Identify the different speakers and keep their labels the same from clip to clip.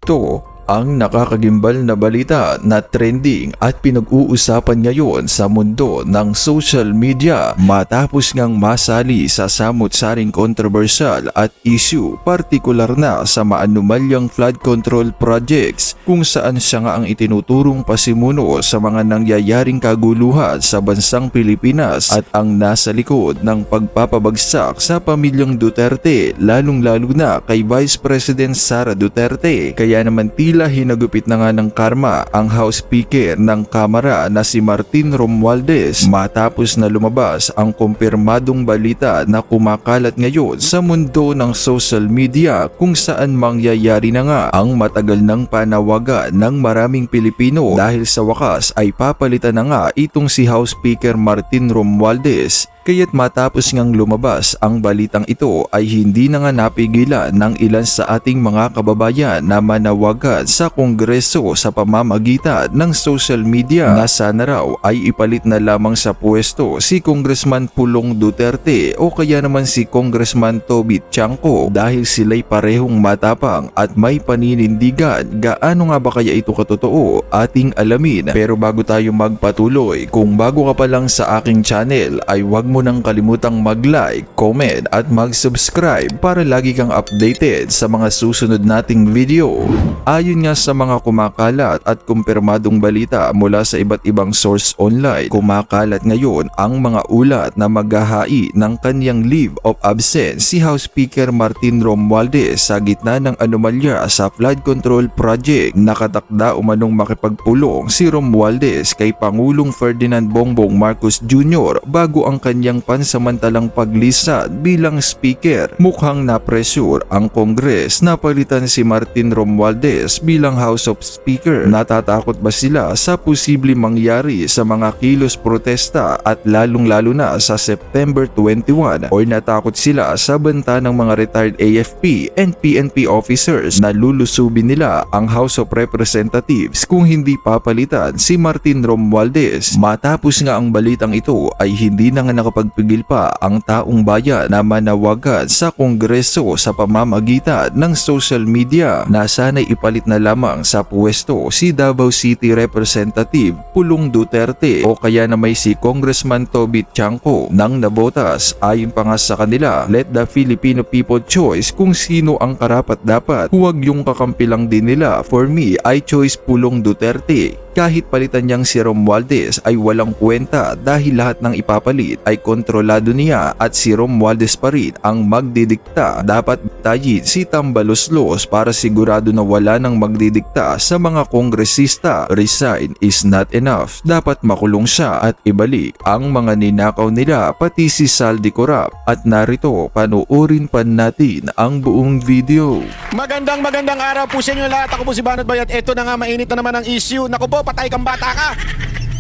Speaker 1: Ito ang nakakagimbal na balita na trending at pinag-uusapan ngayon sa mundo ng social media matapos ngang masali sa samut-saring kontrobersyal at issue partikular na sa maanumalyang flood control projects kung saan siya nga ang itinuturong pasimuno sa mga nangyayaring kaguluhan sa bansang Pilipinas at ang nasa likod ng pagpapabagsak sa pamilyang Duterte, lalong-lalo na kay Vice President Sara Duterte. Kaya naman tila hinagupit na nga ng karma ang House Speaker ng Kamara na si Martin Romualdez matapos na lumabas ang kumpirmadong balita na kumakalat ngayon sa mundo ng social media kung saan mangyayari na nga ang matagal ng panawagan ng maraming Pilipino dahil sa wakas ay papalitan na nga itong si House Speaker Martin Romualdez. Kaya't matapos ngang lumabas ang balitang ito ay hindi na nga napigilan ng ilan sa ating mga kababayan na manawagan sa Kongreso sa pamamagitan ng social media na sana raw ay ipalit na lamang sa pwesto si Congressman Pulong Duterte o kaya naman si Congressman Toby Tiangco dahil sila'y parehong matapang at may paninindigan. Gaano nga ba kaya ito katotoo? Ating alamin. Pero bago tayo magpatuloy, kung bago ka pa lang sa aking channel ay huwag mo nang kalimutang mag-like, comment at mag-subscribe para lagi kang updated sa mga susunod nating video. Ayon nga sa mga kumakalat at kumpirmadong balita mula sa iba't ibang source online, kumakalat ngayon ang mga ulat na maghahai ng kanyang leave of absence si House Speaker Martin Romualdez sa gitna ng anomalya sa flood control project. Nakatakda umanong makipagpulong si Romualdez kay Pangulong Ferdinand Bongbong Marcos Jr. bago ang kanyang pansamantalang paglisan bilang speaker. Mukhang na-pressure ang Congress na palitan si Martin Romualdez bilang House of Speaker. Natatakot ba sila sa posibleng mangyari sa mga kilos protesta at lalong-lalo na sa September 21? O natakot sila sa banta ng mga retired AFP and PNP officers na lulusubin nila ang House of Representatives kung hindi papalitan si Martin Romualdez? Matapos nga ang balitang ito ay hindi na nga nakapagpigil pa ang taong bayan na manawagan sa Kongreso sa pamamagitan ng social media na sana'y ipalit na lamang sa pwesto si Davao City Representative Pulong Duterte o kaya na may si Congressman Toby Tiangco nang nabotas. Ayon pa nga sa kanila, let the Filipino people choose kung sino ang karapat-dapat. Huwag yung kakampi lang din nila. For me, I choose Pulong Duterte. Kahit palitan niyang si Romualdez ay walang kwenta dahil lahat ng ipapalit ay kontrolado niya at si Romualdez pa rin ang magdidikta. Dapat tayin si Tambaloslos para sigurado na wala nang magdidikta sa mga kongresista. Resign is not enough. Dapat makulong siya at ibalik ang mga ninakaw nila pati si Saldi Corap. At narito, panoorin pa natin ang buong video.
Speaker 2: Magandang araw po sa inyo lahat. Ako po si Banat Bayat. Ito na nga, mainit na naman ang issue. Naku po, patay kang bata ka.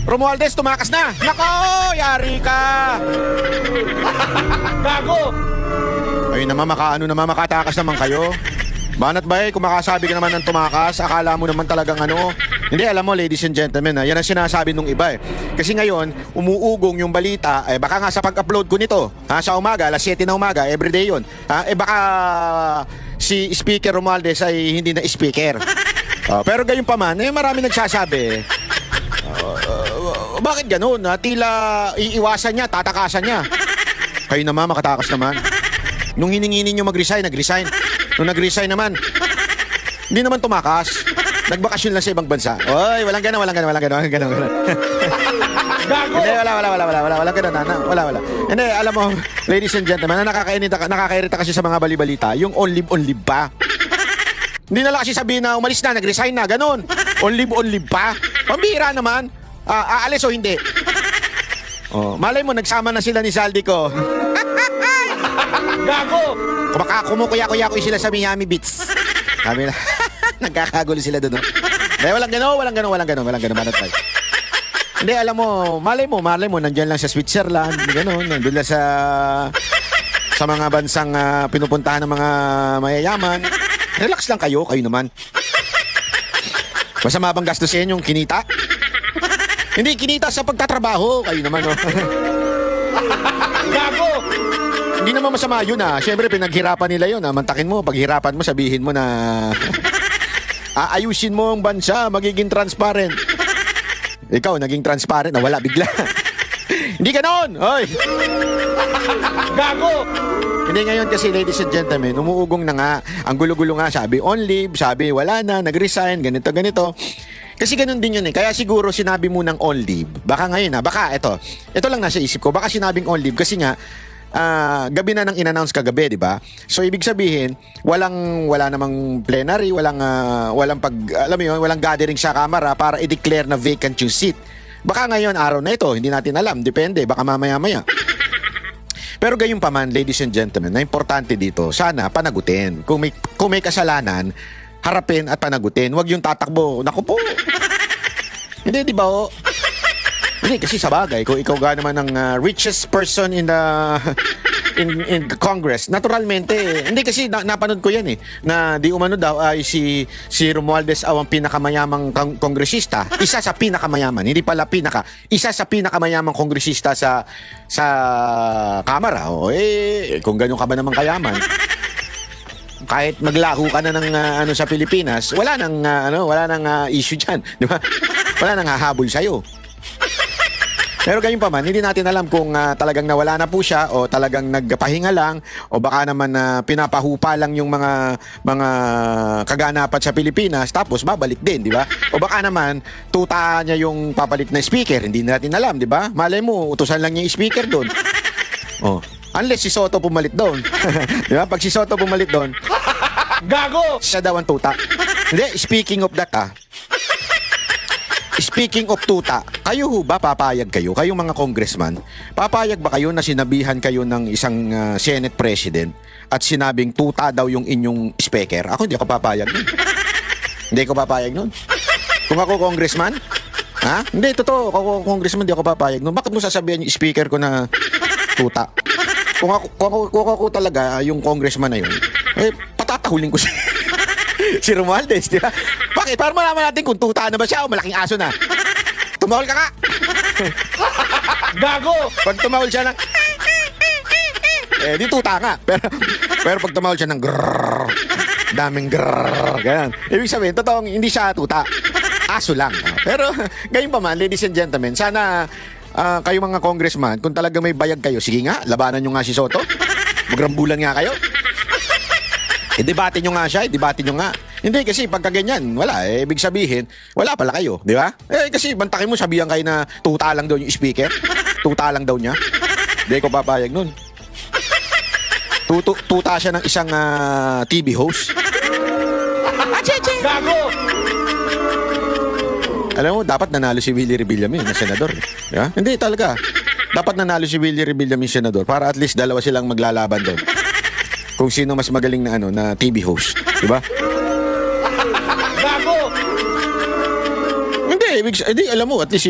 Speaker 2: Romualdez, tumakas na. Nako, yari ka. Gago. Ayun naman, makatakas naman kayo. Banat Bay, kung makasabi ka naman ng tumakas, akala mo naman talagang ano. Hindi, alam mo, ladies and gentlemen, yan ang sinasabi nung iba eh. Kasi ngayon, umuugong yung balita, baka nga sa pag-upload ko nito, sa umaga, alas 7 na umaga, everyday yun. Baka si Speaker Romualdez ay hindi na speaker. Pero gayon pa man, marami nagsasabi, bakit ganun? Tila iiwasan niya, tatakasan niya. Kayo naman, makatakas naman. Nung hiningi ninyo mag-resign, nag-resign. Nung nag-resign naman, hindi naman tumakas. Nagbakasyon lang sa ibang bansa. Oy, walang ganon. Gago! Hindi, wala. Hindi, alam mo, ladies and gentlemen, nakakairita kasi sa mga balibalita, yung on-live pa. Hindi na lang kasi sabihin na umalis na, nag-resign na, ganon. On-live pa. Pambihira naman. Aalis o hindi? Malay mo, nagsama na sila ni Saldi ko. Gago! Kumukuya-kuya ko sila sa Miami Beach. Sabi na, nagkakagulo sila doon. Walang ganon, Banat Bay. Hindi, alam mo, malay mo, nandyan lang sa Switzerland, ganon, nandun lang sa mga bansang pinupuntahan ng mga mayayaman. Relax lang kayo naman. Masama bang gastusin yung kinita? Hindi, kinita sa pagtatrabaho. Kayo naman, no? Gago! Hindi naman masama yun, Siyempre, pinaghirapan nila yun, Mantakin mo, paghirapan mo, sabihin mo na Aayusin mo ang bansa, magiging transparent. Ikaw, naging transparent, nawala bigla. Hindi ganon! Hoy! Gago! Hindi ngayon kasi, ladies and gentlemen, umuugong na nga. Ang gulo-gulo nga, sabi on leave, sabi wala na, nag-resign, ganito, ganito. Kasi ganun din yun eh. Kaya siguro sinabi mo ng on leave. Baka ngayon baka ito lang nasa isip ko. Baka sinabing on leave kasi nga, gabi na nang in-announce kagabi, di ba? So ibig sabihin, wala namang plenary, walang alam mo yun, walang gathering sa kamara para i-declare na vacant yung seat. Baka ngayon araw na ito, hindi natin alam, depende, baka mamaya-maya. Pero gayon pa man, ladies and gentlemen, na importante dito, sana panagutin. Kung may kasalanan, harapin at panagutin. Huwag yung tatakbo. Naku po. Hindi, di ba? Oh? Hindi, kasi sa bagay, kung ikaw naman ang richest person in the in Congress, naturalmente, hindi kasi napanood ko yan na di umano daw ay si Romualdez ang pinakamayamang kongresista, isa sa pinakamayaman, hindi pala isa sa pinakamayamang kongresista sa Kamara. Kung ganun ka ba naman kayaman, kahit maglaho ka na ng sa Pilipinas, wala nang issue diyan, di ba? Wala nang hahabol sa iyo. Pero gayon pa man, hindi natin alam kung talagang nawala na po siya o talagang nagpahinga lang o baka naman pinapahupa lang yung mga kaganapan sa Pilipinas tapos babalik din, di ba? O baka naman tuta niya yung papalit na speaker, hindi natin alam, di ba? Malay mo, utusan lang niya yung speaker doon. Oh, unless si Soto pumalit doon. Di ba? Pag si Soto pumalit doon, gago! Siya daw ang tuta. Hindi, speaking of that Speaking of tuta, kayo ho ba papayag kayo? Kayong mga congressman, papayag ba kayo na sinabihan kayo ng isang Senate President at sinabing tuta daw yung inyong speaker? Ako hindi ako papayag nun. Hindi ako papayag nun. Kung ako congressman, Hindi, totoo. Ako congressman, hindi ako papayag nun. Bakit mo sasabihan yung speaker ko na tuta? Kung ako talaga yung congressman na yun, patatahulin ko siya. Si Romualdez, di ba? Bakit? Para malaman natin kung tuta na ba siya o malaking aso na. Tumahol ka ka! Gago! Pag tumahol siya ng di tuta nga. Pero pag tumahol siya ng grrrr, daming grrrr, ganyan. Ibig sabihin, totoong hindi siya tuta. Aso lang. Pero, gayon pa man, ladies and gentlemen, sana kayo mga congressman, kung talaga may bayag kayo, sige nga, labanan nyo nga si Soto. Magrambulan nga kayo. Debate nyo nga siya, debate nyo nga. Hindi kasi pagka ganyan, wala ibig sabihin, wala pala kayo, di ba? Kasi bantakin mo, sabihan kayo na tuta lang daw yung speaker. Tuta lang daw niya. Hindi ko papayag nun. Tuta siya ng isang TV host. Gago! Alam mo, dapat nanalo si Willie Rebillame na senador. Di ba? Hindi talaga. Dapat nanalo si Willie Rebillame senador para at least dalawa silang maglalaban doon. Kung sino mas magaling na na TV host, di ba? Gago! Hindi, alam mo, at least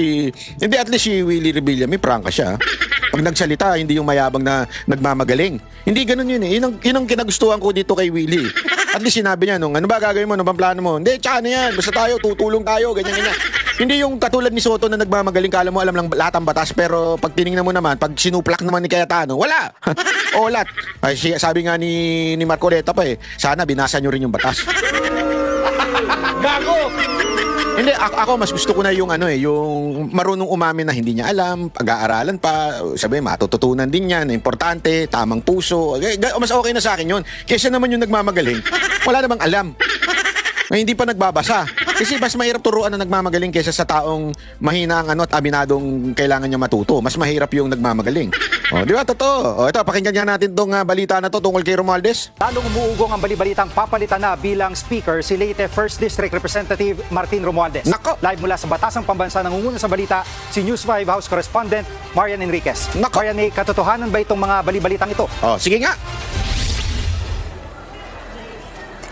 Speaker 2: si Willie Rebillame, prangka siya. Pag nagsalita, hindi yung mayabang na nagmamagaling. Hindi ganun yun eh. Yun ang kinagustuhan ko dito kay Willie. At least sinabi niya, ano ba gagawin mo? Ano bang plano mo? Hindi, tsaka na yan. Basta tayo, tutulong tayo, ganyan. Hindi yung katulad ni Soto na nagmamagaling, kala mo alam lang lahat ang batas, pero pag tinignan mo naman, pag sinuplak naman ni Cayetano, wala. Olat. Ay, sabi nga ni Marcoleta pa sana binasa nyo rin yung batas. Gago! Hindi, ako mas gusto ko na yung yung marunong umamin na hindi niya alam, pag-aaralan pa, sabi matututunan din niya na importante, tamang puso. Mas okay na sa akin yun. Kaysa naman yung nagmamagaling, wala namang alam. Hindi pa nagbabasa. Kasi mas mahirap turuan na nagmamagaling kaysa sa taong mahina ang at aminadong kailangan niya matuto. Mas mahirap yung nagmamagaling. Di ba? Totoo. Ito, pakinggan natin itong balita na to tungkol kay Romualdez.
Speaker 3: Lalong umuugong ang balibalitang papalitan na bilang speaker si Leyte 1st District Representative Martin Romualdez.
Speaker 2: Nako!
Speaker 3: Live mula sa Batasang Pambansa, nangunguna sa balita si News 5 House Correspondent Marian Enriquez.
Speaker 2: Nako!
Speaker 3: Marian, may katotohanan ba itong mga balibalitang ito?
Speaker 2: Sige nga.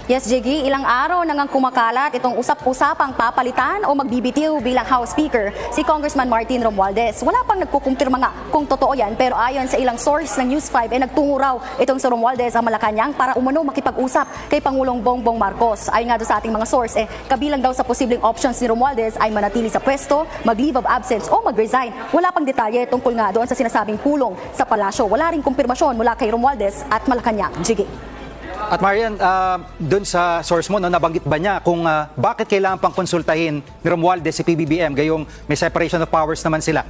Speaker 4: Yes, Jiggy, ilang araw nang kumakalat itong usap-usapang papalitan o magbibitiw bilang House Speaker si Congressman Martin Romualdez. Wala pang nagkukumpirma nga kung totoo yan, pero ayon sa ilang source ng News 5 nagtungo raw itong si Romualdez ang Malacanang para umano makipag-usap kay Pangulong Bongbong Marcos. Ayon nga doon sa ating mga source, kabilang daw sa posibleng options ni Romualdez ay manatili sa pwesto, mag-leave of absence o mag-resign. Wala pang detalye tungkol nga doon sa sinasabing pulong sa palasyo. Wala ring kumpirmasyon mula kay Romualdez at Malacanang. Jiggy.
Speaker 3: At Marian, doon sa source mo, no, nabanggit ba niya kung bakit kailangan pang konsultahin ni Romualdez si PBBM, gayong may separation of powers naman sila?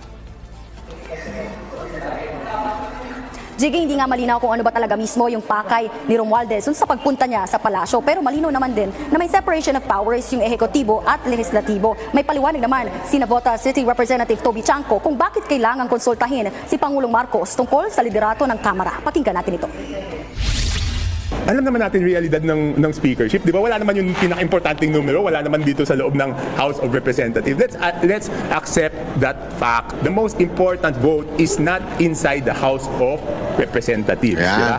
Speaker 4: Jiggy, hindi nga malinaw kung ano ba talaga mismo yung pakay ni Romualdez sa pagpunta niya sa palasyo. Pero malinaw naman din na may separation of powers yung ehekutibo at legislatibo. May paliwanag naman si Navota City Representative Toby Chanco kung bakit kailangan konsultahin si Pangulong Marcos tungkol sa liderato ng Kamara. Pakinggan natin ito.
Speaker 5: Alam naman natin realidad ng speakership, di ba? Wala naman yung pinaka-importanting numero, wala naman dito sa loob ng House of Representatives. Let's accept that fact. The most important vote is not inside the House of Representatives.
Speaker 2: Yan.
Speaker 5: Di ba?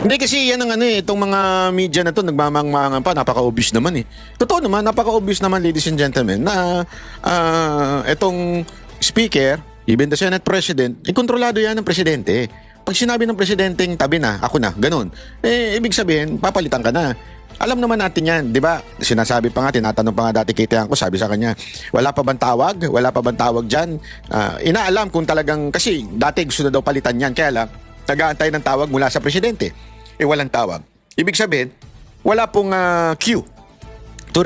Speaker 2: Hindi kasi yan ang itong mga media na to nagmamangmangan pa, napaka-obvious naman eh. Totoo naman, napaka-obvious naman, ladies and gentlemen, na itong speaker, even the Senate President, kontrolado yan ng presidente. Pag sinabi ng presidenteng tabi na, ako na, ganun, ibig sabihin, papalitan ka na. Alam naman natin yan, di ba? Sinasabi pa nga, tinatanong pa nga dati kay Tiangco, sabi sa kanya, wala pa bang tawag? Wala pa bang tawag dyan? Inaalam kung talagang, kasi dati gusto na daw palitan yan, kaya lang, nag-aantay ng tawag mula sa presidente. Walang tawag. Ibig sabihin, wala pong queue to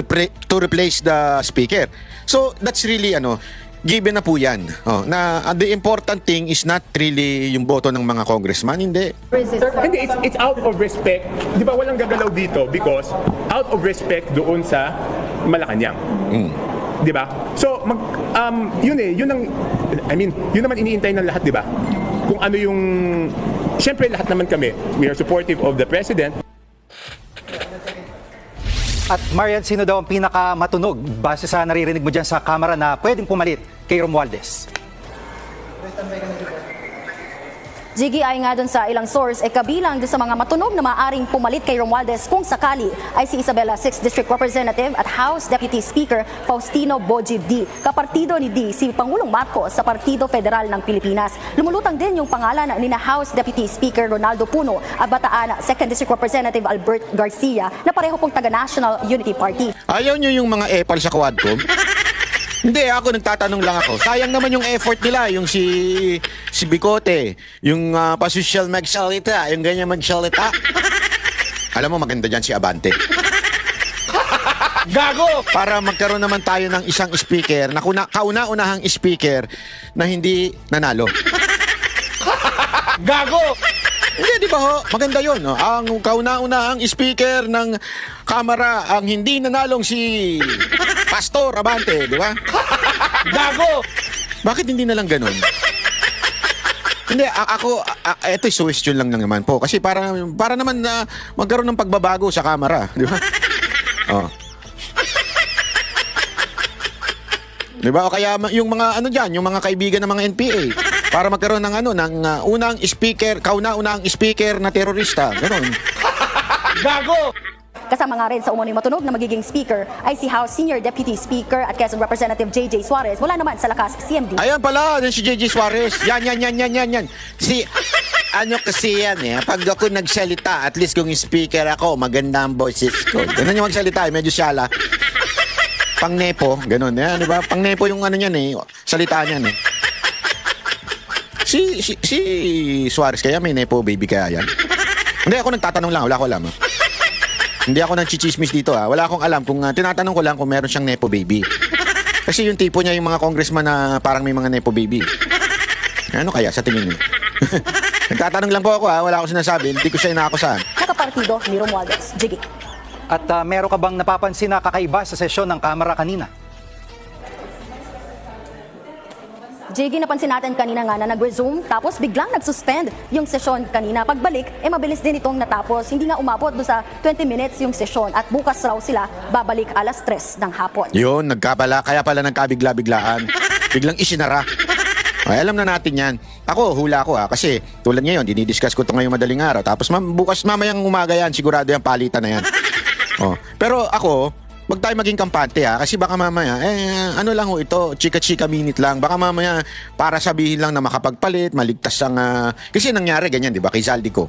Speaker 2: replace the speaker. So, that's really, given na po yan. Na the important thing is not really yung boto ng mga congressman, hindi.
Speaker 5: Hindi, it's out of respect. Di ba walang gagalaw dito because out of respect doon sa Malacanang. Di ba? So, yun naman iniintay ng lahat, di ba? Kung ano yung, syempre lahat naman kami, we are supportive of the President.
Speaker 3: At Marian, sino daw ang pinakamatunog base sa naririnig mo dyan sa Kamara na pwedeng pumalit kay Romualdez?
Speaker 4: Jiggy, ay nga dun sa ilang source, kabilang dun sa mga matunog na maaaring pumalit kay Romualdez kung sakali ay si Isabela 6th District Representative at House Deputy Speaker Faustino Boji D. Kapartido ni D si Pangulong Marcos sa Partido Federal ng Pilipinas. Lumulutang din yung pangalan ni na House Deputy Speaker Ronaldo Puno at Bataan 2nd District Representative Albert Garcia na pareho pong taga-National Unity Party.
Speaker 2: Ayaw nyo yung mga epal sa Quadcom? Hindi, ako nagtatanong lang ako. Sayang naman yung effort nila, yung si Bicote, yung pa-social magsalita, yung ganyan magsalita. Alam mo, maganda dyan si Abante. Gago! Para magkaroon naman tayo ng isang speaker, na kauna-unahang speaker na hindi nanalo. Gago! Hindi, di ba ho? Maganda yun. No? Ang kauna-unahang speaker ng Kamara, ang hindi nanalong si Pastor Abante, di ba? Gago! Bakit hindi na lang ganun? Hindi, ito is suggestion lang naman po. Kasi para naman na magkaroon ng pagbabago sa Kamara, di ba? Oh. Di ba? O kaya yung mga yung mga kaibigan ng mga NPA para magkaroon ng unang speaker, kauna-unang speaker na terorista. Ganun. Gago!
Speaker 4: Kasama nga rin sa umunoy matunog na magiging speaker ay si House Senior Deputy Speaker at Quezon Representative J.J. Suarez. Wala naman sa lakas CMD.
Speaker 2: Ayan pala, yan si J.J. Suarez. Yan. Kasi yan pag ako nagsalita, at least kung speaker ako, maganda ang boses ko. Ganun yung magsalita, medyo syala. Pang-nepo, ganun. Yan, di ba? Pang-nepo yung niyan salita niyan Si Suarez kaya may nepo baby kaya yan? Hindi, ako nagtatanong lang, wala ko alam. Hindi ako nang chichismis dito Wala akong alam kung tinatanong ko lang kung meron siyang nepo baby. Kasi yung tipo niya yung mga congressman na parang may mga nepo baby. Ano kaya sa tingin niyo? Nagtatanong lang po ako wala akong sinasabi, hindi ko siya inaakusahan.
Speaker 4: Nakapartido ni Romualdez. Jiggy.
Speaker 3: At meron ka bang napapansin na kakaiba sa sesyon ng Kamara kanina?
Speaker 4: Jiggy, napansin natin kanina nga na nag-resume tapos biglang nag-suspend yung sesyon kanina. Pagbalik, mabilis din itong natapos. Hindi nga umabot doon sa 20 minutes yung sesyon at bukas raw sila babalik 3:00 ng hapon.
Speaker 2: Yun, kaya pala nagkabigla-biglaan. Biglang isinara. Ay, alam na natin yan. Hula ko kasi tulad ngayon, dinidiscuss ko ito ngayong madaling araw. Tapos bukas mamayang umaga yan, sigurado yung palitan na yan. Pero ako, wag tayo maging kampante kasi baka mamaya lang ito, chika-chika minute lang. Baka mamaya para sabihin lang na makapagpalit, maligtas ang kasi nangyari ganyan, 'di ba? Kay Zaldico.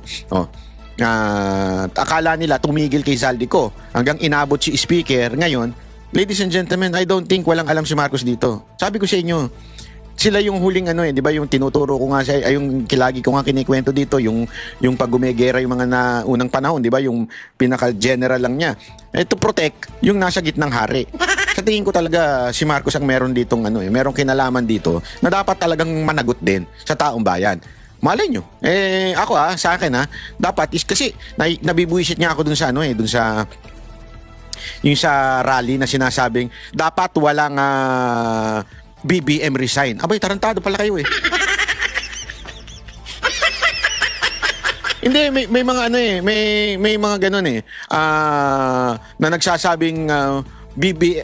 Speaker 2: Akala nila tumigil kay Zaldico hanggang inabot si speaker. Ngayon, ladies and gentlemen, I don't think walang alam si Marcos dito. Sabi ko sa inyo, sila yung huling ano di ba, yung tinuturo ko nga ay yung kilagi ko nga kinikwento dito, yung pag gumegera yung mga unang panahon, di ba, yung pinaka-general lang niya. To protect yung nasa gitnang hari. Sa tingin ko talaga si Marcos ang meron ditong merong kinalaman dito na dapat talagang managot din sa taong bayan. Malay nyo. Ako sa akin dapat is kasi nabibuisit nga ako dun sa dun sa yung sa rally na sinasabing dapat walang BBM resign. Abay, tarantado pala kayo Hindi, may mga may mga ganun na nagsasabing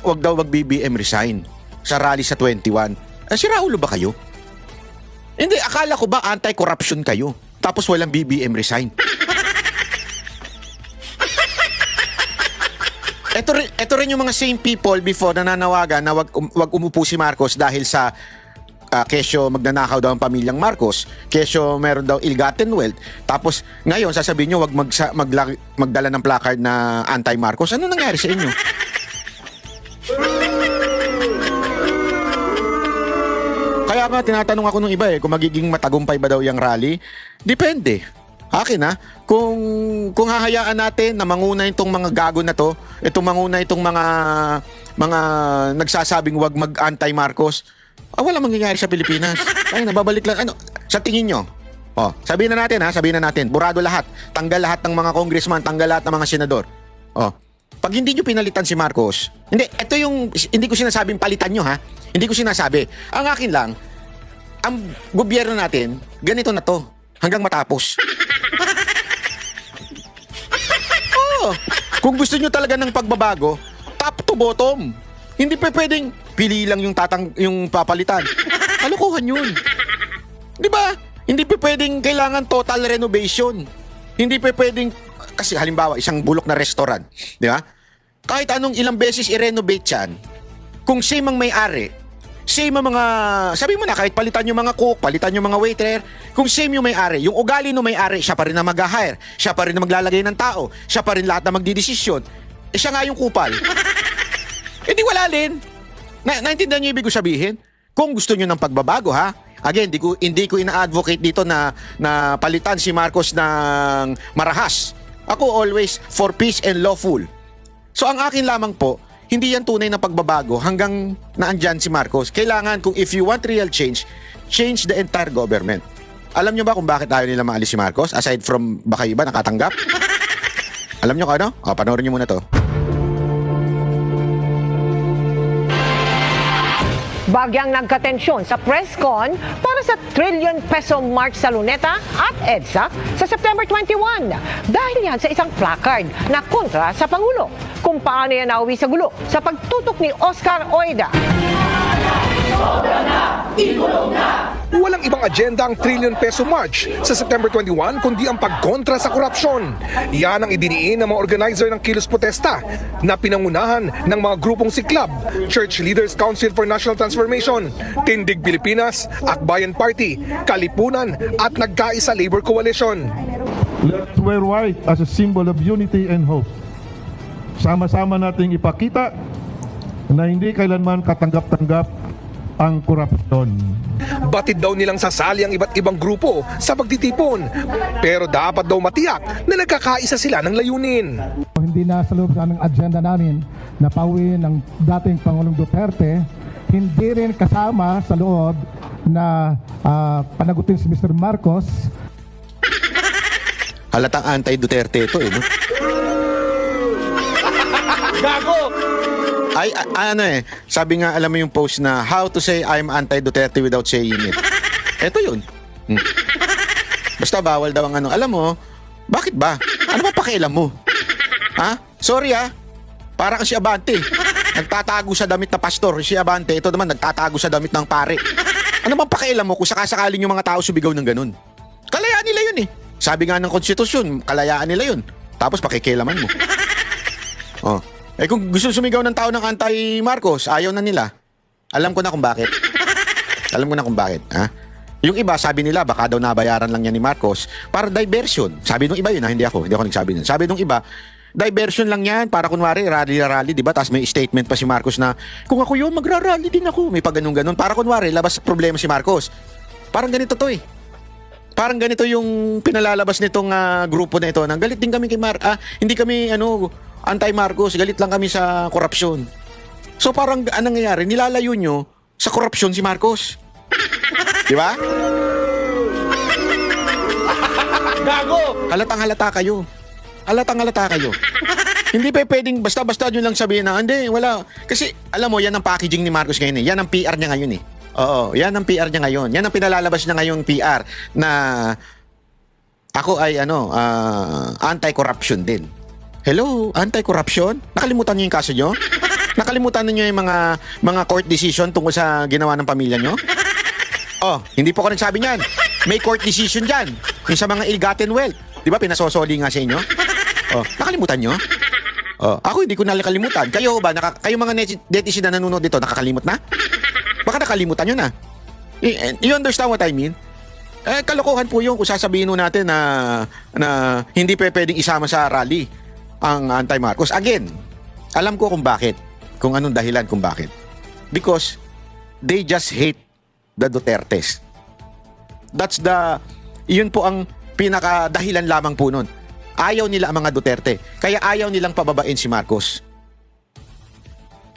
Speaker 2: wag daw BBM resign sa rally sa 21. Sira ulo ba kayo? Hindi, akala ko ba anti-corruption kayo tapos walang BBM resign? Ito rin yung mga same people before na nanawagan na wag umupo si Marcos dahil sa kesyo magnanakaw daw ang pamilyang Marcos, kesyo meron daw ill-gotten wealth. Tapos ngayon sasabihin nyo wag magdala ng placard na anti-Marcos. Ano nangyari sa inyo? Kaya nga tinatanong ako nung iba kung magiging matagumpay ba daw yung rally. Depende. Akin kung hahayaan natin na manguna itong mga gago na to, manguna itong mga nagsasabing wag mag-anti-Marcos, wala mangyayari sa Pilipinas. Ay, nababalik lang. Sa tingin nyo? Sabihin na natin, burado lahat. Tanggal lahat ng mga congressman, tanggal lahat ng mga senador. Pag hindi nyo pinalitan si Marcos, hindi ko sinasabing palitan nyo Hindi ko sinasabi. Ang akin lang, ang gobyerno natin, ganito na to, hanggang matapos. Kung gusto nyo talaga ng pagbabago, top to bottom. Hindi pwedeng pili lang yung papalitan. Kalokohan yun. Di ba? Hindi pwedeng kailangan total renovation. Hindi pwedeng, kasi halimbawa, isang bulok na restaurant. Di ba? Kahit anong ilang beses i-renovate yan, kung same ang may-ari, same ang mga, sabi mo na, kahit palitan yung mga cook, palitan yung mga waiter, kung same yung may-ari, yung ugali ng may-ari, siya pa rin na mag-hire, siya pa rin na maglalagay ng tao, siya pa rin lahat na magdidesisyon, siya nga yung kupal. Di wala din. Naintindihan niyo ibig ko sabihin? Kung gusto niyo ng pagbabago, again, hindi ko ina-advocate dito na palitan si Marcos ng marahas. Ako always for peace and lawful. So ang akin lamang po, hindi yan tunay na pagbabago hanggang naandyan si Marcos. Kailangan, kung if you want real change the entire government. Alam nyo ba kung bakit ayaw nila maalis si Marcos? Aside from baka iba nakatanggap? Alam nyo kung ano? Panoorin nyo muna to.
Speaker 6: Bagyang nagkatensyon sa press con para sa trillion peso march sa Luneta at EDSA sa September 21. Dahil yan sa isang placard na kontra sa Pangulo. Kung paano yan nauwi sa gulo sa pagtutok ni Oscar Oida.
Speaker 7: Walang ibang agenda ang trillion peso march sa September 21 kundi ang pagkontra sa korupsyon. Yan ang idiniin ng mga organizer ng kilos protesta na pinangunahan ng mga grupong siklab, Church Leaders Council for National Transformation, Tindig Pilipinas, Akbayan Party, Kalipunan at Nagkaisa Labor Coalition.
Speaker 8: Let's wear white as a symbol of unity and hope. Sama-sama nating ipakita na hindi kailanman katanggap-tanggap ang korupsyon.
Speaker 7: Batid daw nilang sasali ang iba't ibang grupo sa pagtitipon, pero dapat daw matiyak na nagkakaisa sila ng layunin.
Speaker 9: Hindi na sa loob ng agenda namin na pauwiin ng dating Pangulong Duterte, hindi rin kasama sa loob na panagutin si Mr. Marcos.
Speaker 2: Halatang anti-Duterte ito no? Gago! Sabi nga, alam mo yung post na how to say I'm anti-Duterte without saying it. Eto yun. Basta bawal daw ang alam mo, bakit ba? Ano ba pakialam mo? Sorry para kang si Abante. Nagtatago sa damit na pastor, si Abante. Ito naman, nagtatago sa damit ng pare. Ano bang pakialam mo kung sakasakaling yung mga tao sumigaw ng ganun? Kalayaan nila yun Sabi nga ng konstitusyon, kalayaan nila yun. Tapos pakikialaman mo. Kung gusto sumigaw ng tao ng anti-Marcos, ayaw na nila. Alam ko na kung bakit. Yung iba, sabi nila, baka daw nabayaran lang yan ni Marcos para diversion. Sabi nung iba yun, hindi ako nagsabi nun. Sabi nung iba, diversion lang yan para kunwari rally, di ba? Tapos may statement pa si Marcos na kung ako yun, magra-rally din ako. May pag ganun. Para kunwari, labas problema si Marcos. Parang ganito to eh. Parang ganito yung pinalalabas nitong grupo na ito. Nang galit din kami kay hindi kami anti-Marcos, galit lang kami sa korupsyon. So parang anong nangyayari? Nilalayo nyo sa korupsyon si Marcos. Di ba? Gago! Halatang-halata kayo. Halatang-halata kayo. Hindi pa pwedeng basta-basta nyo lang sabihin na, hindi, wala. Kasi, alam mo, yan ang packaging ni Marcos ngayon eh. Yan ang PR niya ngayon eh. Oo, yan ang PR niya ngayon. Yan ang pinalalabas niya ngayon PR na ako ay anti-corruption din. Hello, anti-corruption? Nakalimutan niyo yung kaso niyo? Nakalimutan niyo yung mga court decision tungkol sa ginawa ng pamilya niyo? Oh, hindi po ako nagsabi niyan. May court decision dyan. Yung sa mga ill-gotten wealth. Di ba, pinasosoli nga sa inyo? Oh, nakalimutan nyo? Oh, ako hindi ko nakalimutan. Kayo ba? Kayo mga netizen na nanonood dito, nakakalimot na? Baka nakalimutan nyo na. You understand what I mean? Kalokohan po yun kung sasabihin natin na hindi pwedeng isama sa rally ang anti-Marcos. Again, alam ko kung bakit. Kung anong dahilan kung bakit. Because they just hate the Dutertes. Yun po ang pinakadahilan lamang po nun. Ayaw nila ang mga Duterte. Kaya ayaw nilang pababain si Marcos.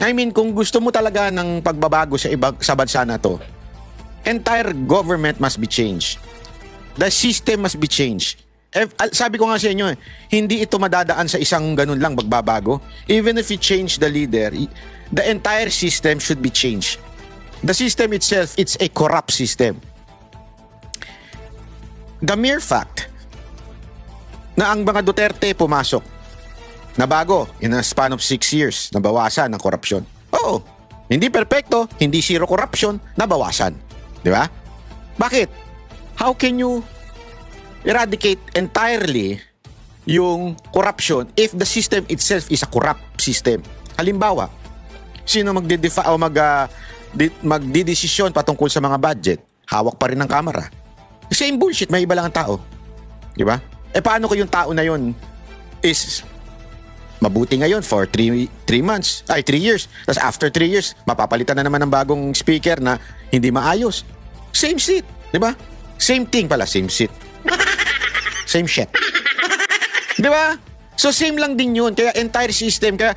Speaker 2: I mean, kung gusto mo talaga ng pagbabago sa bansa na to, entire government must be changed. The system must be changed. Sabi ko nga sa inyo, hindi ito madadaan sa isang ganun lang magbabago. Even if you change the leader, the entire system should be changed. The system itself, it's a corrupt system. The mere fact na ang mga Duterte pumasok, nabago in a span of 6 years, nabawasan ng korupsyon. Oo, hindi perfecto, hindi zero corruption, nabawasan. Di ba? Bakit? How can you eradicate entirely yung corruption if the system itself is a corrupt system? Halimbawa, sino magdidesisyon patungkol sa mga budget? Hawak pa rin ng kamera. Same bullshit, may iba lang ang tao. Di ba? Paano ko yung tao na yun is mabuti ngayon for 3 years. Tapos after 3 years, mapapalitan na naman ng bagong speaker na hindi maayos. Same shit, di ba? Same thing pala, same shit. Same shit. Di ba? So same lang din yun. Kaya entire system, kaya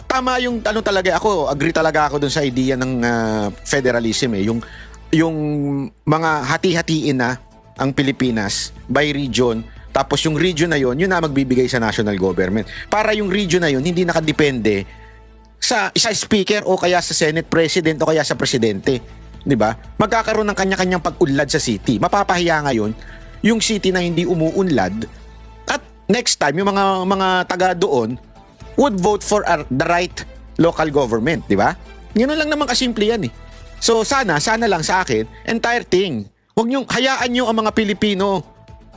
Speaker 2: tama yung talaga ako, agree talaga ako dun sa idea ng federalism eh. Yung mga hati-hatiin na ang Pilipinas by region, tapos yung region na yun na magbibigay sa national government. Para yung region na yun hindi nakadepende sa isa speaker o kaya sa Senate President o kaya sa Presidente. Di ba? Magkakaroon ng kanya-kanyang pag-unlad sa city. Mapapahiya ngayon yung city na hindi umuunlad at next time yung mga taga doon would vote for the right local government. Di ba? Ganoon lang naman kasimple yan eh. So sana lang sa akin, entire thing. Huwag niyong, hayaan niyo ang mga Pilipino,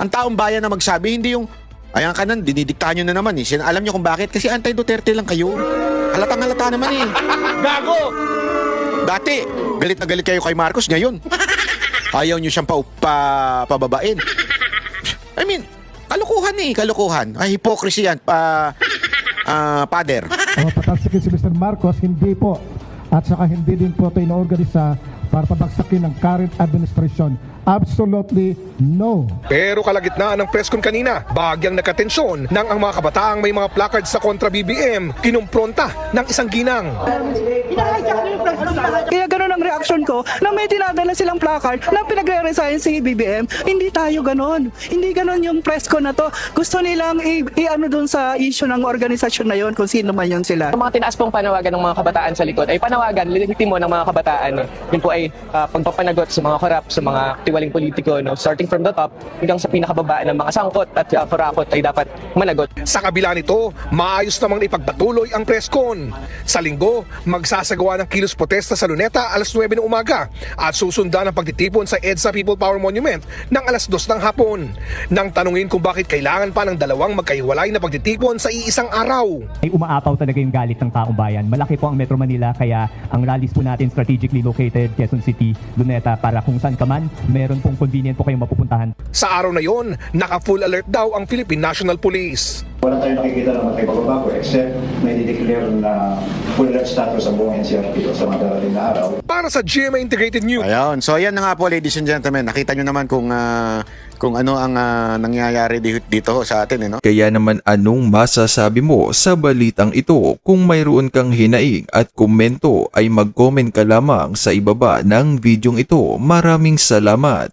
Speaker 2: ang taong bayan na magsabi, hindi yung, ayan ka nan, dinidiktahan niyo na naman eh. Alam niyo kung bakit? Kasi anti-Duterte lang kayo. Halatang-halata naman eh. Gago! Dati, galit na galit kayo kay Marcos, ngayon. Ayaw niyo siyang pababain. I mean, kalukuhan eh, kalukuhan. Ay, hypocrisy yan, father.
Speaker 9: Ang patalsikin si Mr. Marcos, hindi po. At saka hindi din po ito inoorganisa para pabagsakin ng current administration. Absolutely no.
Speaker 7: Pero kalagitnaan ng presscon kanina, bahagyang nakatensyon nang ang mga kabataang may mga placards sa kontra BBM kinumpronta ng isang ginang.
Speaker 10: Kaya ganun ang reaction ko na may dinadala silang placard na pinagre-resign si BBM. Hindi tayo ganun. Hindi ganun yung presscon na to. Gusto nilang i-ano dun sa issue ng organisasyon na yon kung sino man yun sila.
Speaker 11: Ang mga tinaas pong panawagan ng mga kabataan sa likod ay panawagan, legitimo ng mga kabataan. Yun po ay pagpapanagot sa mga korap, sa mga tiwaling politiko, no? Starting from the top hanggang sa pinakababa ng mga sangkot at kurakot ay dapat managot.
Speaker 7: Sa kabila nito, maayos namang ipagpatuloy ang presscon. Sa linggo, magsasagawa ng kilos protesta sa Luneta alas 9 ng umaga at susundan ang pagtitipon sa EDSA People Power Monument ng alas 2 ng hapon. Nang tanungin kung bakit kailangan pa ng dalawang magkahiwalay na pagtitipon sa iisang araw.
Speaker 12: Ay umaapaw talaga yung galit ng taong bayan. Malaki po ang Metro Manila kaya ang rallies po natin strategically located Quezon City, Luneta para kung saan ka man, meron pong convenient po kayong mapupuntahan.
Speaker 7: Sa araw na yon, naka-full alert daw ang Philippine National Police.
Speaker 13: Wala tayong nakikita na matay pagbabago except may dideclare na full alert status ang buong NCRP sa mga darating na araw.
Speaker 7: Para sa GMA Integrated News.
Speaker 2: Ayun. So ayan na nga po, ladies and gentlemen. Nakita nyo naman kung ano ang nangyayari dito sa atin. No?
Speaker 1: Kaya naman anong masasabi mo sa balitang ito? Kung mayroon kang hinaing at komento ay mag-comment ka lamang sa ibaba ng videong ito. Maraming salamat.